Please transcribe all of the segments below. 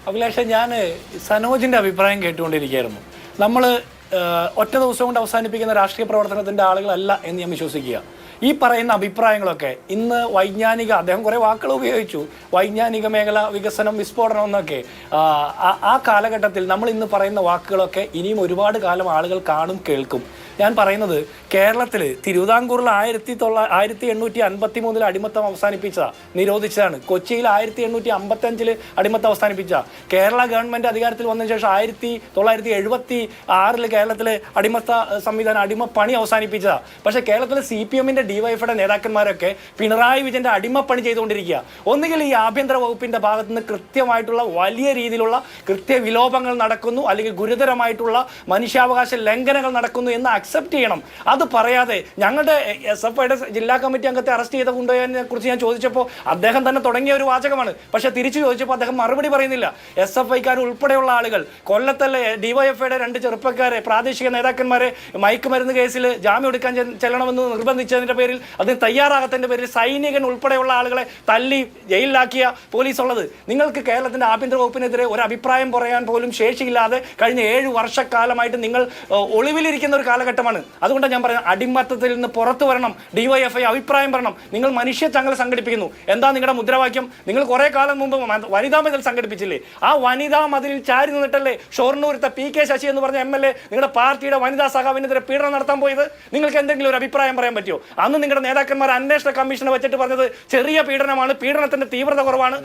അഭിലാഷ, ഞാൻ സനോജിൻ്റെ അഭിപ്രായം കേട്ടുകൊണ്ടിരിക്കുകയായിരുന്നു. നമ്മൾ ഒറ്റ ദിവസം കൊണ്ട് അവസാനിപ്പിക്കുന്ന രാഷ്ട്രീയ പ്രവർത്തനത്തിൻ്റെ ആളുകളല്ല എന്ന് ഞാൻ വിശ്വസിക്കുക. ഈ പറയുന്ന അഭിപ്രായങ്ങളൊക്കെ ഇന്ന് അദ്ദേഹം കുറേ വാക്കുകൾ ഉപയോഗിച്ചു, വൈജ്ഞാനിക മേഖല, വികസനം, വിസ്ഫോടനം എന്നൊക്കെ. ആ കാലഘട്ടത്തിൽ നമ്മൾ ഇന്ന് പറയുന്ന വാക്കുകളൊക്കെ ഇനിയും ഒരുപാട് കാലം ആളുകൾ കാണും, കേൾക്കും. ഞാൻ പറയുന്നത് കേരളത്തിൽ തിരുവിതാംകൂറിൽ 1853 അടിമത്തം അവസാനിപ്പിച്ചതാണ്, നിരോധിച്ചതാണ്. കൊച്ചിയിൽ 1855 അടിമത്തം അവസാനിപ്പിച്ച. കേരള ഗവൺമെൻറ് അധികാരത്തിൽ വന്നതിന് ശേഷം 1976 കേരളത്തിൽ അടിമത്ത സംവിധാനം, അടിമപ്പണി അവസാനിപ്പിച്ചതാണ്. പക്ഷേ കേരളത്തിലെ CPM-ന്റെ DYFയുടെ നേതാക്കന്മാരൊക്കെ പിണറായി വിജയൻ്റെ അടിമപ്പണി ചെയ്തുകൊണ്ടിരിക്കുക. ഒന്നുകിൽ ഈ ആഭ്യന്തര വകുപ്പിൻ്റെ ഭാഗത്തു നിന്ന് കൃത്യമായിട്ടുള്ള വലിയ രീതിയിലുള്ള കൃത്യവിലോപങ്ങൾ നടക്കുന്നു, അല്ലെങ്കിൽ ഗുരുതരമായിട്ടുള്ള മനുഷ്യാവകാശ ലംഘനങ്ങൾ നടക്കുന്നു എന്ന് അക്സെപ്റ്റ് ചെയ്യണം. അത് പറയാതെ ഞങ്ങളുടെ SFIയുടെ ജില്ലാ കമ്മിറ്റി അംഗത്തെ അറസ്റ്റ് ചെയ്ത കൊണ്ടുപോയതിനെ കുറിച്ച് ഞാൻ ചോദിച്ചപ്പോൾ അദ്ദേഹം തന്നെ തുടങ്ങിയ ഒരു വാചകമാണ്. പക്ഷേ തിരിച്ചു ചോദിച്ചപ്പോൾ അദ്ദേഹം മറുപടി പറയുന്നില്ല. SFIക്കാർ ഉൾപ്പെടെയുള്ള ആളുകൾ കൊല്ലത്തല്ലേ DYFയുടെ 2 ചെറുപ്പക്കാരെ, പ്രാദേശിക നേതാക്കന്മാരെ മയക്കുമരുന്ന് കേസിൽ ജാമ്യം എടുക്കാൻ ചെല്ലണമെന്ന് നിർബന്ധിച്ചതിൻ്റെ പേരിൽ, അതിന് തയ്യാറാകത്തതിൻ്റെ പേരിൽ സൈനികൻ ഉൾപ്പെടെയുള്ള ആളുകളെ തല്ലി ജയിലിലാക്കിയ പോലീസ് ഉള്ളത്. നിങ്ങൾക്ക് കേരളത്തിൻ്റെ ആഭ്യന്തര വകുപ്പിനെതിരെ ഒരു അഭിപ്രായം പറയാൻ പോലും ശേഷിയില്ലാതെ കഴിഞ്ഞ 7 വർഷക്കാലമായിട്ട് നിങ്ങൾ ഒളിവിലിരിക്കുന്ന ഒരു കാലഘട്ടമാണ്. അതുകൊണ്ടാണ് ഞാൻ പറയുന്നത്, അടിമത്തത്തിൽ നിന്ന് പുറത്തു വരണം, DYFI അഭിപ്രായം പറയണം. നിങ്ങൾ മനുഷ്യ ചങ്ങല സംഘടിപ്പിക്കുന്നു. എന്താ നിങ്ങളുടെ മുദ്രാവാക്യം? നിങ്ങൾ കുറേ കാലം മുമ്പ് വനിതാ മതിൽ സംഘടിപ്പിച്ചില്ലേ? ആ വനിതാ മതിലിൽ ചാരി നിന്നിട്ടല്ലേ ഷൊർണൂരത്തെ PK ശശി എന്ന് പറഞ്ഞ MLA നിങ്ങളുടെ പാർട്ടിയുടെ വനിതാ സഖാവിനെതിരെ പീഡനം നടത്താൻ പോയത്? നിങ്ങൾക്ക് എന്തെങ്കിലും ഒരു അഭിപ്രായം പറയാൻ പറ്റുമോ? അന്ന് നിങ്ങളുടെ നേതാക്കന്മാർ അന്വേഷണ കമ്മീഷനെ വെച്ചിട്ട് പറഞ്ഞത് ചെറിയ പീഡനമാണ്, പീഡനത്തിന്റെ തീവ്രത കുറവാണ്,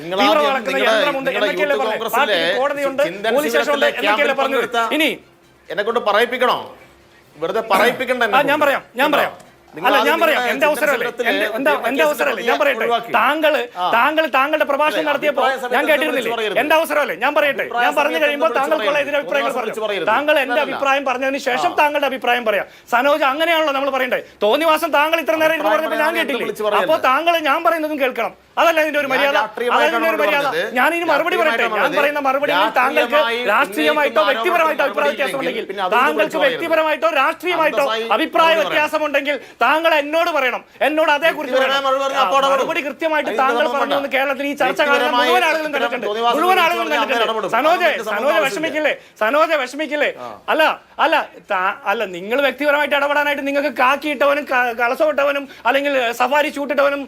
യന്ത്രമുണ്ട് എന്നൊക്കെയല്ലേ പറഞ്ഞത്. കോടതിയുണ്ട്, പോലീസ് സ്റ്റേഷനുണ്ട് എന്നൊക്കെയല്ലേ പറഞ്ഞത്. ഇനി എന്നെ കൊണ്ട് പറയിപ്പിക്കണോ? വെറുതെ പറയിപ്പിക്കണ്ട. ഞാൻ പറയാം എന്റെ അവസരമല്ലേ ഞാൻ പറയട്ടെ. താങ്കളുടെ പ്രഭാഷണം നടത്തിയപ്പോൾ ഞാൻ കേട്ടിരുന്നില്ലേ? എന്റെ അവസരമല്ലേ ഞാൻ പറയട്ടെ. ഞാൻ പറഞ്ഞു കഴിയുമ്പോൾ താങ്കൾക്കുള്ള എതിരഭിപ്രായങ്ങൾ പറഞ്ഞു. താങ്കൾ എന്റെ അഭിപ്രായം പറഞ്ഞതിന് ശേഷം താങ്കളുടെ അഭിപ്രായം പറയാം. സനോജ്, അങ്ങനെയാണല്ലോ നമ്മൾ പറയണ്ടേ? തോന്നിവാസം താങ്കൾ ഇത്ര നേരം ഇരുന്ന് പറഞ്ഞപ്പോൾ ഞാൻ കേട്ടില്ലേ? അപ്പോൾ താങ്കൾ ഞാൻ പറയുന്നതും കേൾക്കണം. അതല്ല ഇതിന്റെ ഒരു മര്യാദ. ഞാൻ ഇനി മറുപടി പറയട്ടെ. ഞാൻ പറയുന്ന മറുപടിയിൽ താങ്കൾക്ക് രാഷ്ട്രീയമായിട്ടോ വ്യക്തിപരമായിട്ടോ അഭിപ്രായ വ്യത്യാസമുണ്ടെങ്കിൽ, താങ്കൾക്ക് വ്യക്തിപരമായിട്ടോ രാഷ്ട്രീയമായിട്ടോ അഭിപ്രായ വ്യത്യാസമുണ്ടെങ്കിൽ താങ്കൾ എന്നോട് പറയണം. എന്നോട് അതേക്കുറിച്ച് മറുപടി കൃത്യമായിട്ട് താങ്കൾ പറഞ്ഞു എന്ന് കേരളത്തിൽ ഈ ചർച്ച കാണുന്ന മുഴുവൻ ആളുകളും കണ്ടിട്ടുണ്ട്. സനോജ വിഷമിക്കില്ലേ? അല്ല നിങ്ങൾ വ്യക്തിപരമായിട്ട് ഇടപെടാനായിട്ട് നിങ്ങൾക്ക് കാക്കിയിട്ടവനും കളസമിട്ടവനും അല്ലെങ്കിൽ സഫാരി ചൂട്ടിട്ടവനും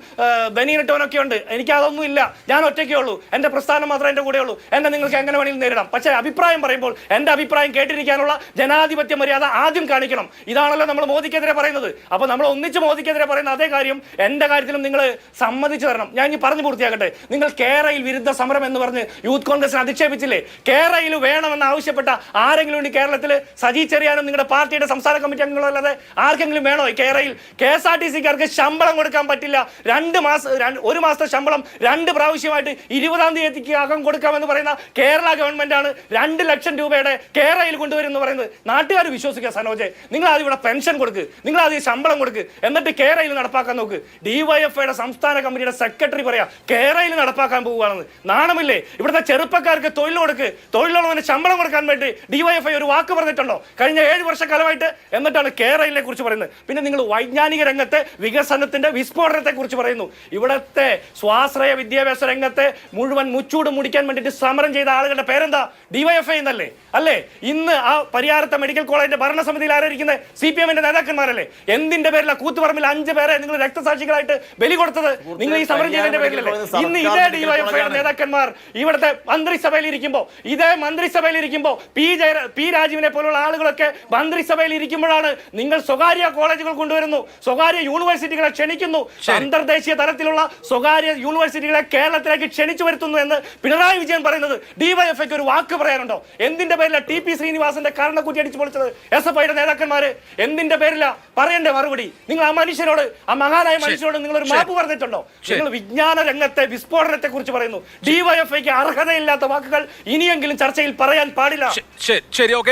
ബനിയനിട്ടവനും ഒക്കെ ഉണ്ട്. എനിക്ക് അതൊന്നും ഇല്ല. ഞാൻ ഒറ്റയ്ക്കേ ഉള്ളൂ. എന്റെ പ്രസ്ഥാനം മാത്രമേ എന്റെ കൂടെ ഉള്ളൂ. എന്നെ നിങ്ങൾക്ക് എങ്ങനെ വേണമെങ്കിലും നേരിടാം. പക്ഷേ അഭിപ്രായം പറയുമ്പോൾ എന്റെ അഭിപ്രായം കേട്ടിരിക്കാനുള്ള ജനാധിപത്യ മര്യാദ ആദ്യം കാണിക്കണം. ഇതാണല്ലോ നമ്മൾ മോദിക്കെതിരെ പറയുന്നത്. അപ്പോൾ നമ്മൾ ഒന്നിച്ച് മോദിക്കെതിരെ പറയുന്ന അതേ കാര്യം എന്റെ കാര്യത്തിലും നിങ്ങൾ സമ്മതിച്ചു തരണം. ഞാൻ ഇനി പറഞ്ഞു പൂർത്തിയാക്കട്ടെ. നിങ്ങൾ കേരളയിൽ വിരുദ്ധ സമരം എന്ന് പറഞ്ഞ് യൂത്ത് കോൺഗ്രസിനെ അധിക്ഷേപിച്ചില്ലേ? കേരളയിൽ വേണമെന്ന് ആവശ്യപ്പെട്ട ആരെങ്കിലും ഉണ്ട് കേരളത്തിൽ? സജി ചെറിയാനും നിങ്ങളുടെ പാർട്ടിയുടെ സംസ്ഥാന കമ്മിറ്റി അംഗങ്ങളോ അല്ലാതെ ആർക്കെങ്കിലും വേണോ കേരളയിൽ? KSRTCക്കാർക്ക് ശമ്പളം കൊടുക്കാൻ പറ്റില്ല. 1 മാസത്തെ ശമ്പളം 2 പ്രാവശ്യമായിട്ട് 20-ാം തീയതിക്കകം കൊടുക്കാമെന്ന് പറയുന്ന കേരള ഗവൺമെന്റാണ് 2 ലക്ഷം രൂപയുടെ കേരളയിൽ കൊണ്ടുവരുമെന്ന് പറയുന്നത്. നാട്ടുകാർ വിശ്വസിക്കുക. സനോജെ, നിങ്ങൾ ആദ്യം ഇവിടെ പെൻഷൻ കൊടുക്ക്, നിങ്ങൾ ആദ്യം ശമ്പളം കൊടുക്ക്, എന്നിട്ട് കേരളയിൽ നടപ്പാക്കാൻ നോക്ക്. DYFIയുടെ സംസ്ഥാന കമ്മിറ്റിയുടെ സെക്രട്ടറി പറയാ കേരളയിൽ നടപ്പാക്കാൻ പോവുകയാണെന്ന്. നാണമില്ലേ? ഇവിടുത്തെ ചെറുപ്പക്കാർക്ക് തൊഴിൽ കൊടുക്ക്, തൊഴിലുള്ളവന് ശമ്പളം കൊടുക്കാൻ വേണ്ടി DYFI ഒരു വാക്ക് പറഞ്ഞിട്ടുണ്ടോ കഴിഞ്ഞ 7 വർഷക്കാലമായിട്ട്? എന്നിട്ടാണ് കേരളയിലെ കുറിച്ച് പറയുന്നത്. പിന്നെ നിങ്ങൾ വൈജ്ഞാനിക രംഗത്തെ വികസനത്തിന്റെ വിസ്ഫോടനത്തെ കുറിച്ച് പറയുന്നു. ഇവിടത്തെ സ്വാശ്രയ വിദ്യാഭ്യാസ രംഗത്തെ മുഴുവൻ മുച്ചൂട് മുടിക്കാൻ വേണ്ടിയിട്ട് സമരം ചെയ്ത ആളുകളുടെ പേരെന്താ? DYFI എന്നല്ലേ? അല്ലേ? ഇന്ന് ആ പരിയാരത്തെ മെഡിക്കൽ കോളേജിന്റെ ഭരണസമിതിയിൽ ആരായിരിക്കുന്നത്? CPM-ന്റെ നേതാക്കന്മാരല്ലേ? എന്തിന്റെ പേരില കൂത്തുപറമ്പിൽ 5 പേരെ നിങ്ങൾ രക്തസാക്ഷികളായിട്ട് ബലി കൊടുത്തത്? നിങ്ങൾ ഈ സമരം ചെയ്തതിന്റെ പേരിലല്ലേ? ഇന്ന് ഇതേ DYFI നേതാക്കന്മാർ ഇവിടുത്തെ മന്ത്രിസഭയിൽ ഇരിക്കുമ്പോൾ പി രാജീവിനെ പോലുള്ള ആളുകളൊക്കെ മന്ത്രിസഭയിൽ ഇരിക്കുമ്പോഴാണ് നിങ്ങൾ സ്വകാര്യ കോളേജുകൾ കൊണ്ടുവരുന്നു, സ്വകാര്യ യൂണിവേഴ്സിറ്റികളെ ക്ഷണിക്കുന്നു, അന്തർദേശീയ തലത്തിലുള്ള സ്വകാര്യ യൂണിവേഴ്സിറ്റികളെ കേരളത്തിലേക്ക് ക്ഷണിച്ചു വരുത്തുന്നു എന്ന് പിണറായി വിജയൻ പറയുന്നത്. DYFIക്ക് ഒരു വാക്ക് പറയാനുണ്ടോ? എന്തിന്റെ പേരില TP ശ്രീനിവാസന്റെ കർണക്കുറ്റി അടിച്ചു പൊളിച്ചത് SFIയുടെ നേതാക്കന്മാര്? എന്തിന്റെ പേരില? പറയണ്ടേ മറുപടി? നിങ്ങൾ ആ മനുഷ്യനോട്, ആ മഹാനായ മനുഷ്യനോട് നിങ്ങൾ ഒരു മാപ്പ് പറഞ്ഞിട്ടുണ്ടോ? നിങ്ങൾ വിജ്ഞാന രംഗത്തെ വിസ്ഫോടനത്തെ കുറിച്ച് പറയുന്നു. DYFIക്ക് അർഹതയില്ലാത്ത വാക്കുകൾ ഇനിയെങ്കിലും ചർച്ചയിൽ പറയാൻ പാടില്ല.